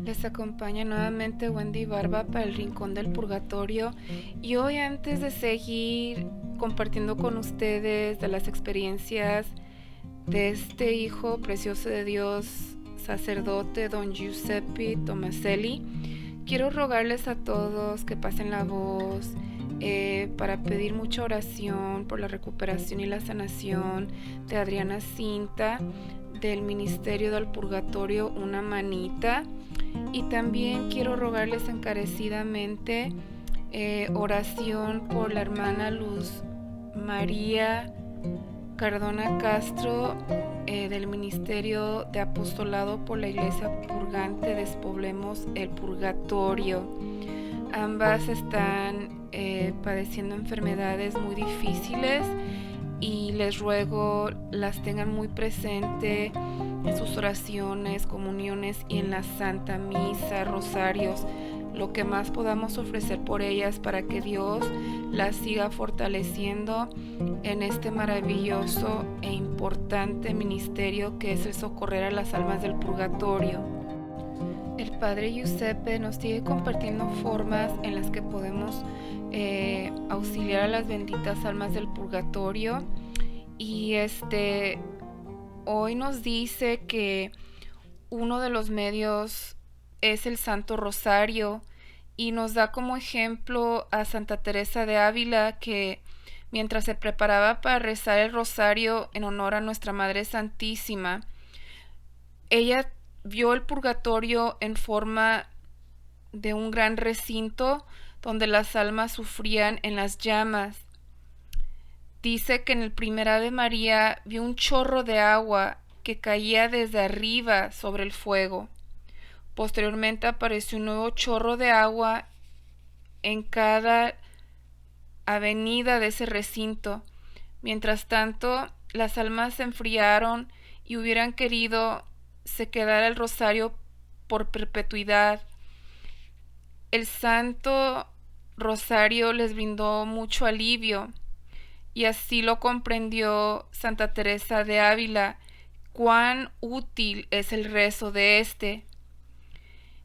Les acompaña nuevamente Wendy Barba para el Rincón del Purgatorio. Y hoy, antes de seguir compartiendo con ustedes de las experiencias de este hijo precioso de Dios, sacerdote don Giuseppe Tomaselli, quiero rogarles a todos que pasen la voz para pedir mucha oración por la recuperación y la sanación de Adriana Cinta, del Ministerio del Purgatorio Una Manita. Y también quiero rogarles encarecidamente oración por la hermana Luz María Cardona Castro, del Ministerio de Apostolado por la Iglesia Purgante. Despoblemos el Purgatorio. Ambas están padeciendo enfermedades muy difíciles y les ruego las tengan muy presente en sus oraciones, comuniones y en la Santa Misa, rosarios, lo que más podamos ofrecer por ellas para que Dios las siga fortaleciendo en este maravilloso e importante ministerio que es el socorrer a las almas del purgatorio. El Padre Giuseppe nos sigue compartiendo formas en las que podemos auxiliar a las benditas almas del purgatorio, y hoy nos dice que uno de los medios es el Santo Rosario, y nos da como ejemplo a Santa Teresa de Ávila, que mientras se preparaba para rezar el rosario en honor a Nuestra Madre Santísima, ella vio el purgatorio en forma de un gran recinto donde las almas sufrían en las llamas. Dice que en el primer Ave María vio un chorro de agua que caía desde arriba sobre el fuego. Posteriormente apareció un nuevo chorro de agua en cada avenida de ese recinto. Mientras tanto, las almas se enfriaron y hubieran querido se quedara el rosario por perpetuidad. El Santo Rosario les brindó mucho alivio, y así lo comprendió Santa Teresa de Ávila, cuán útil es el rezo de este.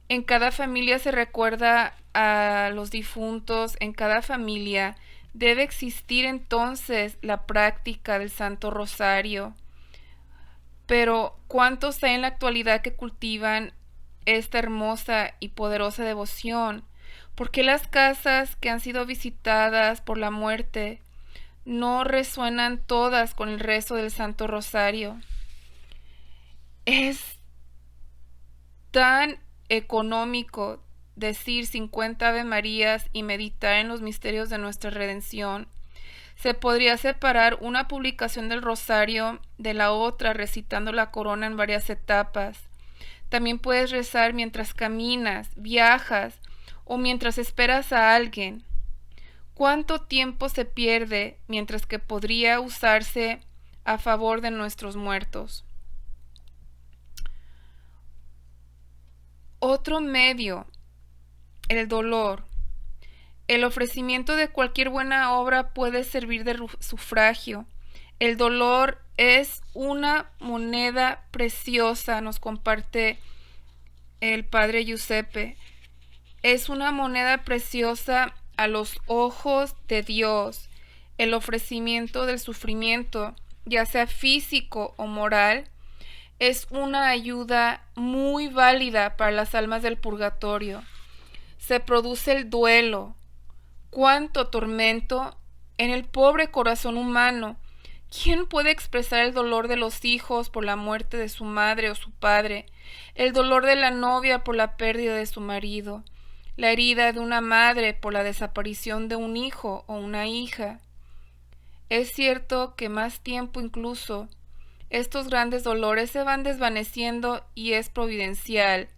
En cada familia se recuerda a los difuntos, en cada familia debe existir entonces la práctica del Santo Rosario. Pero ¿cuántos hay en la actualidad que cultivan esta hermosa y poderosa devoción? ¿Por qué las casas que han sido visitadas por la muerte no resuenan todas con el rezo del Santo Rosario? Es tan económico decir 50 Ave Marías y meditar en los misterios de nuestra redención. Se podría separar una publicación del rosario de la otra, recitando la corona en varias etapas. También puedes rezar mientras caminas, viajas o mientras esperas a alguien. ¿Cuánto tiempo se pierde mientras que podría usarse a favor de nuestros muertos? Otro medio, el dolor. El ofrecimiento de cualquier buena obra puede servir de sufragio. El dolor es una moneda preciosa, nos comparte el Padre Giuseppe. Es una moneda preciosa a los ojos de Dios. El ofrecimiento del sufrimiento, ya sea físico o moral, es una ayuda muy válida para las almas del purgatorio. Se produce el duelo. Cuánto tormento en el pobre corazón humano. ¿Quién puede expresar el dolor de los hijos por la muerte de su madre o su padre? El dolor de la novia por la pérdida de su marido. La herida de una madre por la desaparición de un hijo o una hija. Es cierto que más tiempo incluso estos grandes dolores se van desvaneciendo y es providencial.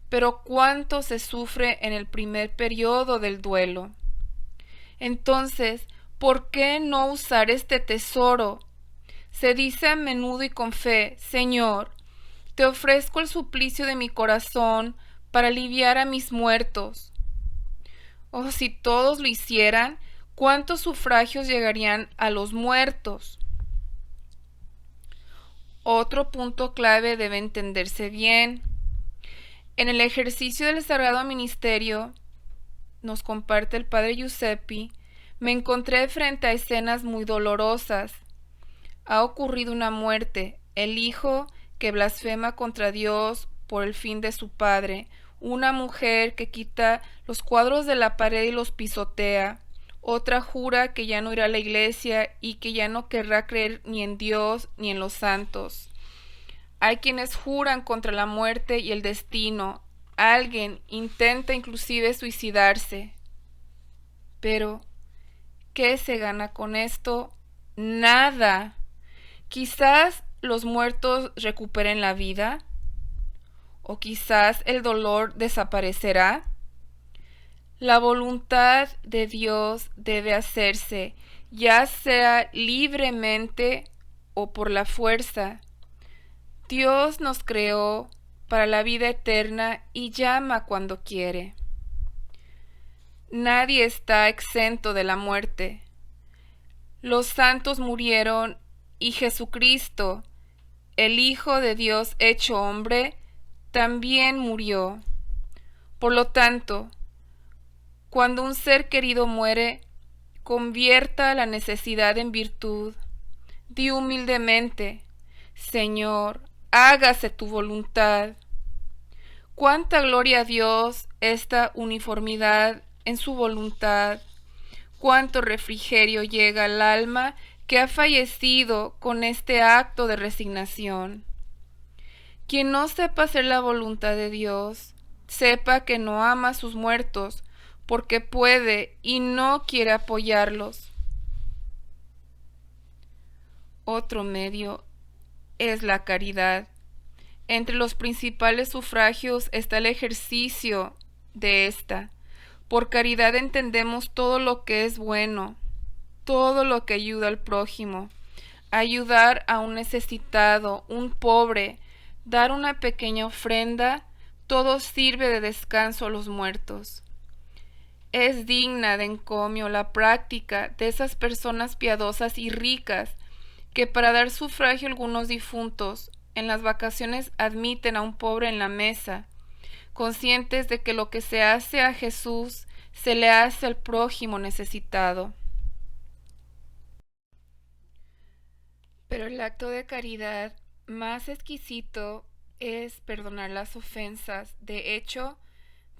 Pero cuánto se sufre en el primer periodo del duelo. Entonces, ¿por qué no usar este tesoro? Se dice a menudo y con fe: Señor, te ofrezco el suplicio de mi corazón para aliviar a mis muertos. Oh, si todos lo hicieran, ¿cuántos sufragios llegarían a los muertos? Otro punto clave debe entenderse bien. En el ejercicio del sagrado ministerio, nos comparte el padre Giuseppe, me encontré frente a escenas muy dolorosas. Ha ocurrido una muerte, el hijo que blasfema contra Dios por el fin de su padre, una mujer que quita los cuadros de la pared y los pisotea, otra jura que ya no irá a la iglesia y que ya no querrá creer ni en Dios ni en los santos. Hay quienes juran contra la muerte y el destino. Alguien intenta inclusive suicidarse. Pero, ¿qué se gana con esto? Nada. Quizás los muertos recuperen la vida, o quizás el dolor desaparecerá. La voluntad de Dios debe hacerse, ya sea libremente o por la fuerza. Dios nos creó para la vida eterna y llama cuando quiere. Nadie está exento de la muerte. Los santos murieron y Jesucristo, el Hijo de Dios hecho hombre, también murió. Por lo tanto, cuando un ser querido muere, convierta la necesidad en virtud. Di humildemente, Señor, hágase tu voluntad. Cuánta gloria a Dios esta uniformidad en su voluntad. Cuánto refrigerio llega al alma que ha fallecido con este acto de resignación. Quien no sepa hacer la voluntad de Dios, sepa que no ama a sus muertos, porque puede y no quiere apoyarlos. Otro medio es la caridad. Entre los principales sufragios está el ejercicio de esta. Por caridad entendemos todo lo que es bueno, todo lo que ayuda al prójimo, ayudar a un necesitado, un pobre, dar una pequeña ofrenda, todo sirve de descanso a los muertos. Es digna de encomio la práctica de esas personas piadosas y ricas que para dar sufragio a algunos difuntos en las vacaciones admiten a un pobre en la mesa, conscientes de que lo que se hace a Jesús se le hace al prójimo necesitado. Pero el acto de caridad más exquisito es perdonar las ofensas. De hecho,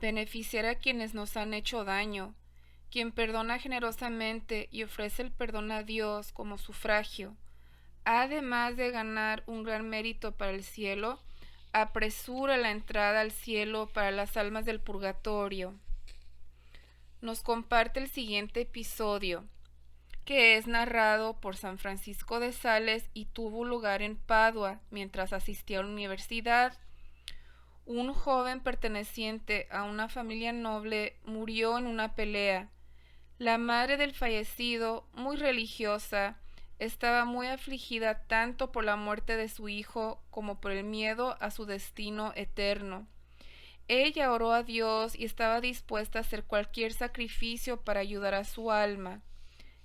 beneficiar a quienes nos han hecho daño. Quien perdona generosamente y ofrece el perdón a Dios como sufragio, además de ganar un gran mérito para el cielo, apresura la entrada al cielo para las almas del purgatorio. Nos comparte el siguiente episodio, que es narrado por San Francisco de Sales y tuvo lugar en Padua mientras asistía a la universidad. Un joven perteneciente a una familia noble murió en una pelea. La madre del fallecido, muy religiosa, estaba muy afligida tanto por la muerte de su hijo como por el miedo a su destino eterno. Ella oró a Dios y estaba dispuesta a hacer cualquier sacrificio para ayudar a su alma.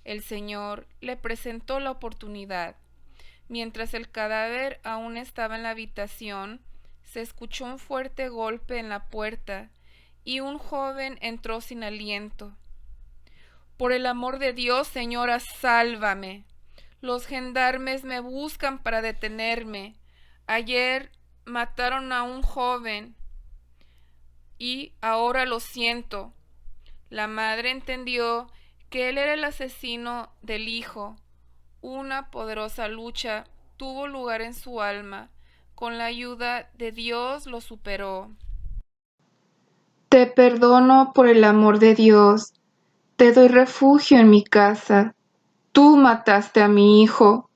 El Señor le presentó la oportunidad. Mientras el cadáver aún estaba en la habitación, se escuchó un fuerte golpe en la puerta y un joven entró sin aliento. Por el amor de Dios, señora, sálvame. Los gendarmes me buscan para detenerme. Ayer mataron a un joven y ahora lo siento. La madre entendió que él era el asesino del hijo. Una poderosa lucha tuvo lugar en su alma. Con la ayuda de Dios lo superó. Te perdono por el amor de Dios. Te doy refugio en mi casa. Tú mataste a mi hijo,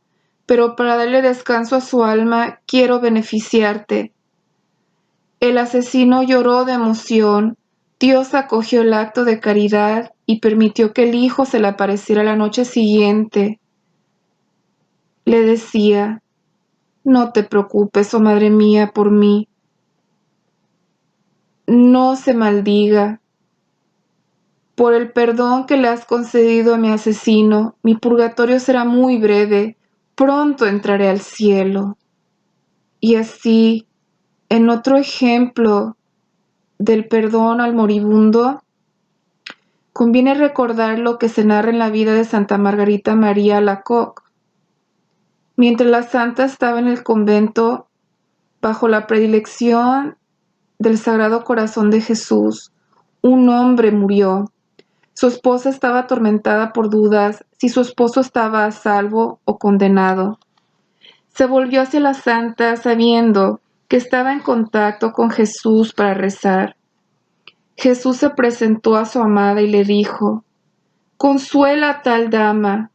pero para darle descanso a su alma quiero beneficiarte. El asesino lloró de emoción. Dios acogió el acto de caridad y permitió que el hijo se le apareciera la noche siguiente. Le decía, no te preocupes, oh madre mía, por mí. No se maldiga. Por el perdón que le has concedido a mi asesino, mi purgatorio será muy breve. Pronto entraré al cielo. Y así, en otro ejemplo, del perdón al moribundo, conviene recordar lo que se narra en la vida de Santa Margarita María Alacoque. Mientras la santa estaba en el convento, bajo la predilección del Sagrado Corazón de Jesús, un hombre murió. Su esposa estaba atormentada por dudas si su esposo estaba a salvo o condenado. Se volvió hacia la santa sabiendo que estaba en contacto con Jesús para rezar. Jesús se presentó a su amada y le dijo: «Consuela a tal dama.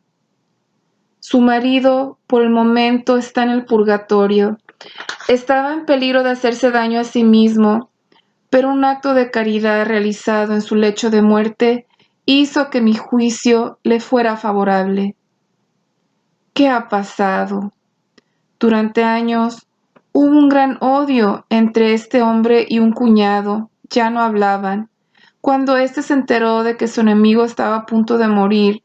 Su marido, por el momento, está en el purgatorio. Estaba en peligro de hacerse daño a sí mismo, pero un acto de caridad realizado en su lecho de muerte hizo que mi juicio le fuera favorable». ¿Qué ha pasado? Durante años hubo un gran odio entre este hombre y un cuñado. Ya no hablaban. Cuando éste se enteró de que su enemigo estaba a punto de morir,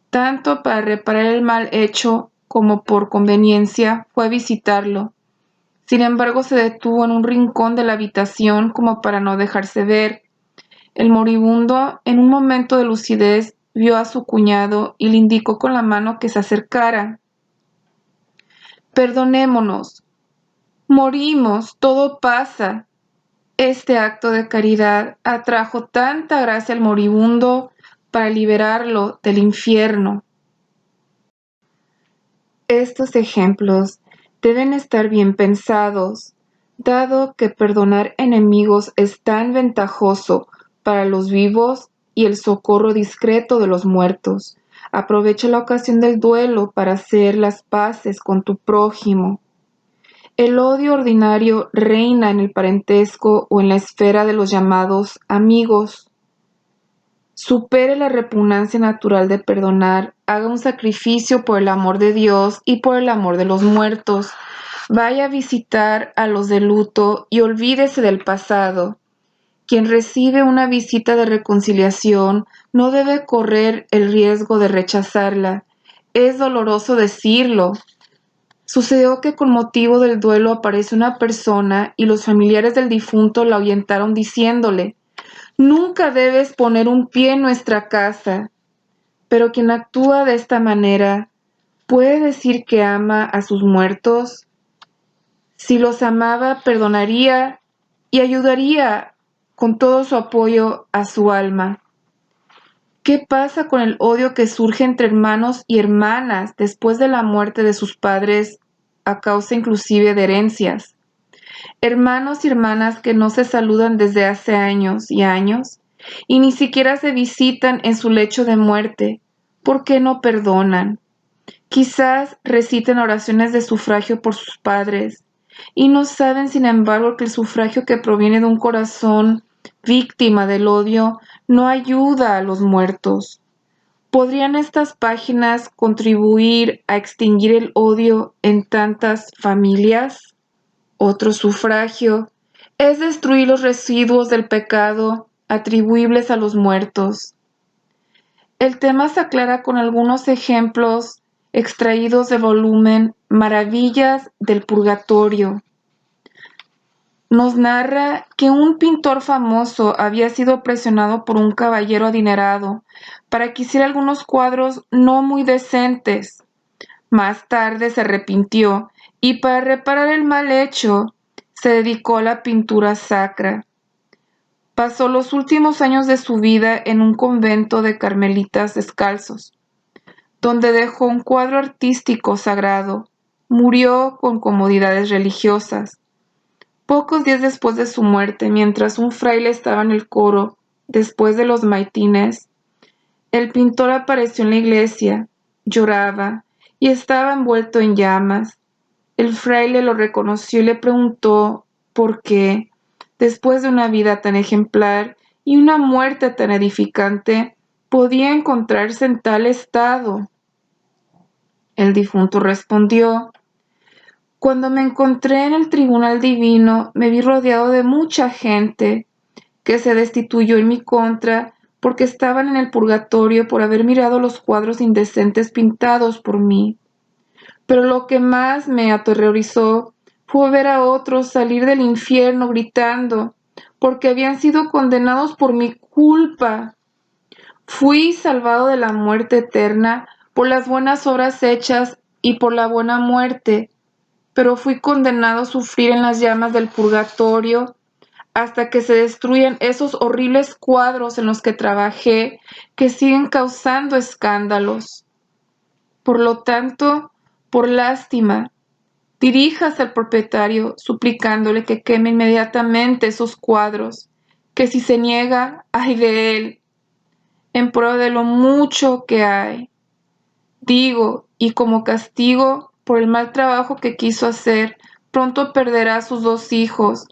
tanto para reparar el mal hecho como por conveniencia, fue a visitarlo. Sin embargo, se detuvo en un rincón de la habitación como para no dejarse ver. El moribundo, en un momento de lucidez, vio a su cuñado y le indicó con la mano que se acercara. «Perdonémonos. Morimos, todo pasa». Este acto de caridad atrajo tanta gracia al moribundo para liberarlo del infierno. Estos ejemplos deben estar bien pensados, dado que perdonar enemigos es tan ventajoso para los vivos y el socorro discreto de los muertos. Aprovecha la ocasión del duelo para hacer las paces con tu prójimo. El odio ordinario reina en el parentesco o en la esfera de los llamados amigos. Supere la repugnancia natural de perdonar, haga un sacrificio por el amor de Dios y por el amor de los muertos. Vaya a visitar a los de luto y olvídese del pasado. Quien recibe una visita de reconciliación no debe correr el riesgo de rechazarla. Es doloroso decirlo. Sucedió que con motivo del duelo apareció una persona y los familiares del difunto la ahuyentaron diciéndole: «Nunca debes poner un pie en nuestra casa». Pero quien actúa de esta manera, ¿puede decir que ama a sus muertos? Si los amaba, perdonaría y ayudaría con todo su apoyo a su alma. ¿Qué pasa con el odio que surge entre hermanos y hermanas después de la muerte de sus padres, a causa inclusive de herencias? Hermanos y hermanas que no se saludan desde hace años y años y ni siquiera se visitan en su lecho de muerte. ¿Por qué no perdonan? Quizás reciten oraciones de sufragio por sus padres y no saben, sin embargo, que el sufragio que proviene de un corazón víctima del odio no ayuda a los muertos. ¿Podrían estas páginas contribuir a extinguir el odio en tantas familias? Otro sufragio es destruir los residuos del pecado atribuibles a los muertos. El tema se aclara con algunos ejemplos extraídos del volumen Maravillas del Purgatorio. Nos narra que un pintor famoso había sido presionado por un caballero adinerado para que hiciera algunos cuadros no muy decentes. Más tarde se arrepintió y para reparar el mal hecho se dedicó a la pintura sacra. Pasó los últimos años de su vida en un convento de carmelitas descalzos, donde dejó un cuadro artístico sagrado. Murió con comodidades religiosas. Pocos días después de su muerte, mientras un fraile estaba en el coro, después de los maitines, el pintor apareció en la iglesia, lloraba y estaba envuelto en llamas. El fraile lo reconoció y le preguntó por qué, después de una vida tan ejemplar y una muerte tan edificante, podía encontrarse en tal estado. El difunto respondió: «Cuando me encontré en el tribunal divino, me vi rodeado de mucha gente que se destituyó en mi contra porque estaban en el purgatorio por haber mirado los cuadros indecentes pintados por mí. Pero lo que más me aterrorizó fue ver a otros salir del infierno gritando porque habían sido condenados por mi culpa. Fui salvado de la muerte eterna por las buenas obras hechas y por la buena muerte, pero fui condenado a sufrir en las llamas del purgatorio hasta que se destruyan esos horribles cuadros en los que trabajé que siguen causando escándalos. Por lo tanto, por lástima, diríjase al propietario suplicándole que queme inmediatamente esos cuadros, que si se niega, ay de él, en prueba de lo mucho que hay. Digo, y como castigo por el mal trabajo que quiso hacer, pronto perderá a sus 2 hijos,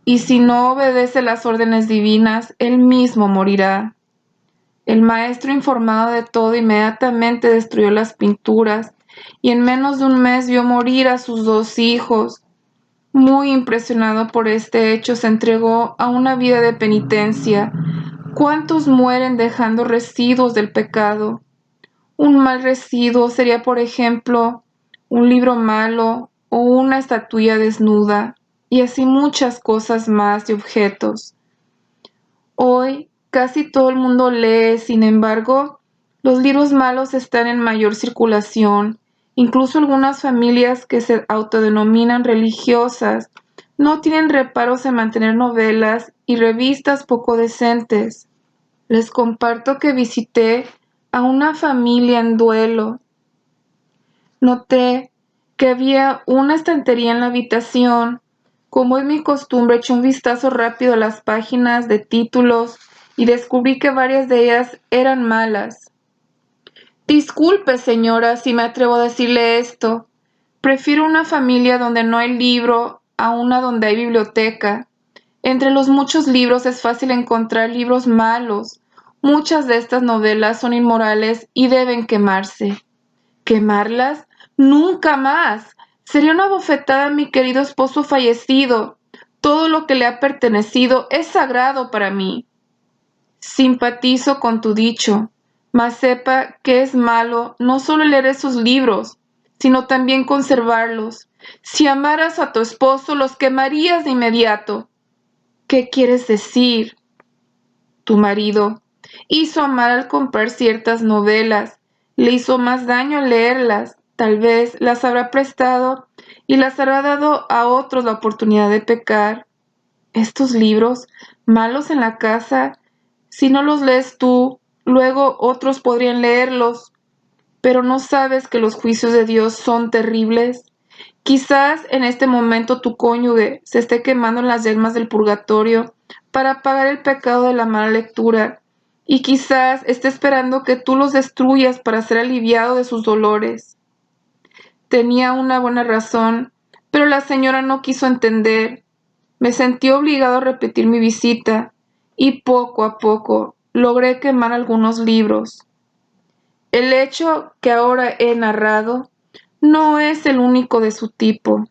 y si no obedece las órdenes divinas, él mismo morirá. El maestro, informado de todo, inmediatamente destruyó las pinturas, y en menos de un mes vio morir a sus 2 hijos. Muy impresionado por este hecho, se entregó a una vida de penitencia. ¿Cuántos mueren dejando residuos del pecado? Un mal residuo sería, por ejemplo, un libro malo o una estatuilla desnuda, y así muchas cosas más y objetos. Hoy casi todo el mundo lee, sin embargo, los libros malos están en mayor circulación. Incluso algunas familias que se autodenominan religiosas no tienen reparos en mantener novelas y revistas poco decentes. Les comparto que visité a una familia en duelo. Noté que había una estantería en la habitación. Como es mi costumbre, eché un vistazo rápido a las páginas de títulos y descubrí que varias de ellas eran malas. Disculpe, señora, si me atrevo a decirle esto. Prefiero una familia donde no hay libro a una donde hay biblioteca. Entre los muchos libros es fácil encontrar libros malos. Muchas de estas novelas son inmorales y deben quemarse. ¿Quemarlas? ¡Nunca más! Sería una bofetada a mi querido esposo fallecido. Todo lo que le ha pertenecido es sagrado para mí. Simpatizo con tu dicho, mas sepa que es malo no solo leer esos libros, sino también conservarlos. Si amaras a tu esposo, los quemarías de inmediato. ¿Qué quieres decir? Tu marido hizo mal al comprar ciertas novelas, le hizo más daño al leerlas, tal vez las habrá prestado y las habrá dado a otros la oportunidad de pecar. Estos libros, malos en la casa, si no los lees tú, luego otros podrían leerlos, pero no sabes que los juicios de Dios son terribles. Quizás en este momento tu cónyuge se esté quemando en las llamas del purgatorio para pagar el pecado de la mala lectura, y quizás esté esperando que tú los destruyas para ser aliviado de sus dolores. Tenía una buena razón, pero la señora no quiso entender. Me sentí obligado a repetir mi visita, y poco a poco logré quemar algunos libros. El hecho que ahora he narrado no es el único de su tipo.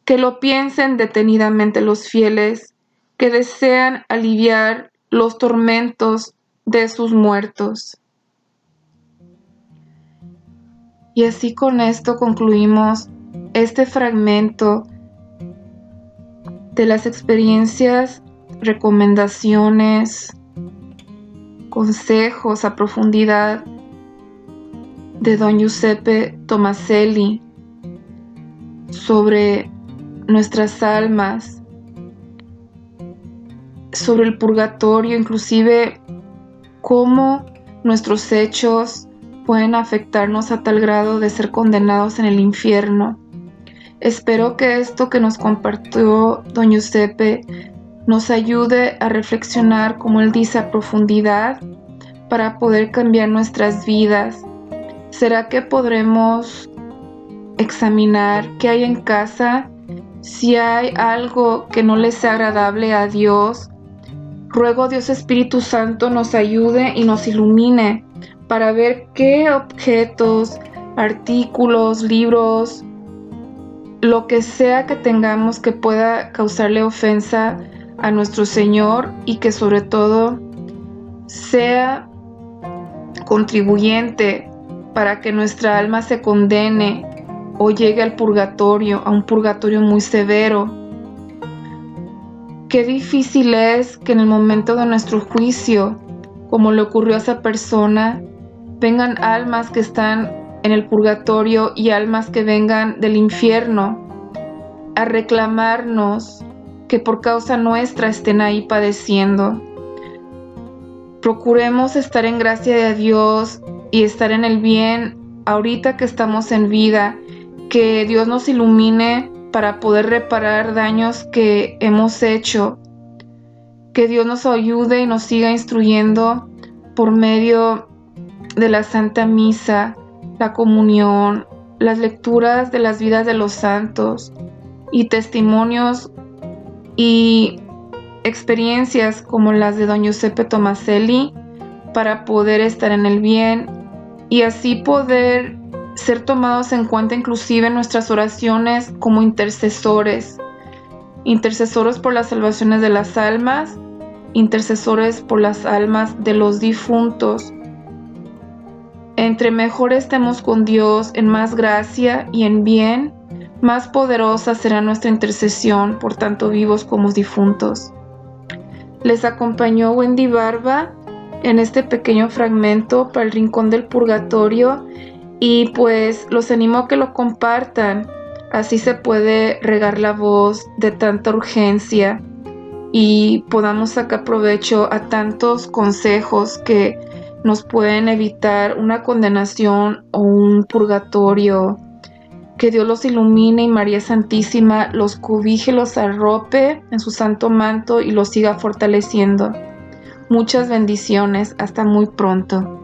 Que lo piensen detenidamente los fieles que desean aliviar los tormentos de sus muertos. Y así con esto concluimos este fragmento de las experiencias, recomendaciones, consejos a profundidad de don Giuseppe Tomaselli sobre nuestras almas, sobre el purgatorio, inclusive cómo nuestros hechos pueden afectarnos a tal grado de ser condenados en el infierno. Espero que esto que nos compartió don Giuseppe nos ayude a reflexionar, como él dice, a profundidad para poder cambiar nuestras vidas. ¿Será que podremos examinar qué hay en casa? Si hay algo que no les sea agradable a Dios, ruego a Dios Espíritu Santo nos ayude y nos ilumine para ver qué objetos, artículos, libros, lo que sea que tengamos que pueda causarle ofensa a nuestro Señor, y que sobre todo sea contribuyente para que nuestra alma se condene o llegue al purgatorio, a un purgatorio muy severo. Qué difícil es que en el momento de nuestro juicio, como le ocurrió a esa persona, vengan almas que están en el purgatorio y almas que vengan del infierno a reclamarnos que por causa nuestra estén ahí padeciendo. Procuremos estar en gracia de Dios y estar en el bien ahorita que estamos en vida, que Dios nos ilumine para poder reparar daños que hemos hecho, que Dios nos ayude y nos siga instruyendo por medio de la Santa Misa, la comunión, las lecturas de las vidas de los santos y testimonios y experiencias como las de don Giuseppe Tomaselli para poder estar en el bien y así poder ser tomados en cuenta inclusive en nuestras oraciones como intercesores por las salvaciones de las almas, intercesores por las almas de los difuntos. Entre mejor estemos con Dios en más gracia y en bien, más poderosa será nuestra intercesión por tanto vivos como difuntos. Les acompañó Wendy Barba en este pequeño fragmento para el Rincón del Purgatorio y pues los animo a que lo compartan, así se puede regar la voz de tanta urgencia y podamos sacar provecho a tantos consejos que nos pueden evitar una condenación o un purgatorio. Que Dios los ilumine y María Santísima los cobije, los arrope en su santo manto y los siga fortaleciendo. Muchas bendiciones. Hasta muy pronto.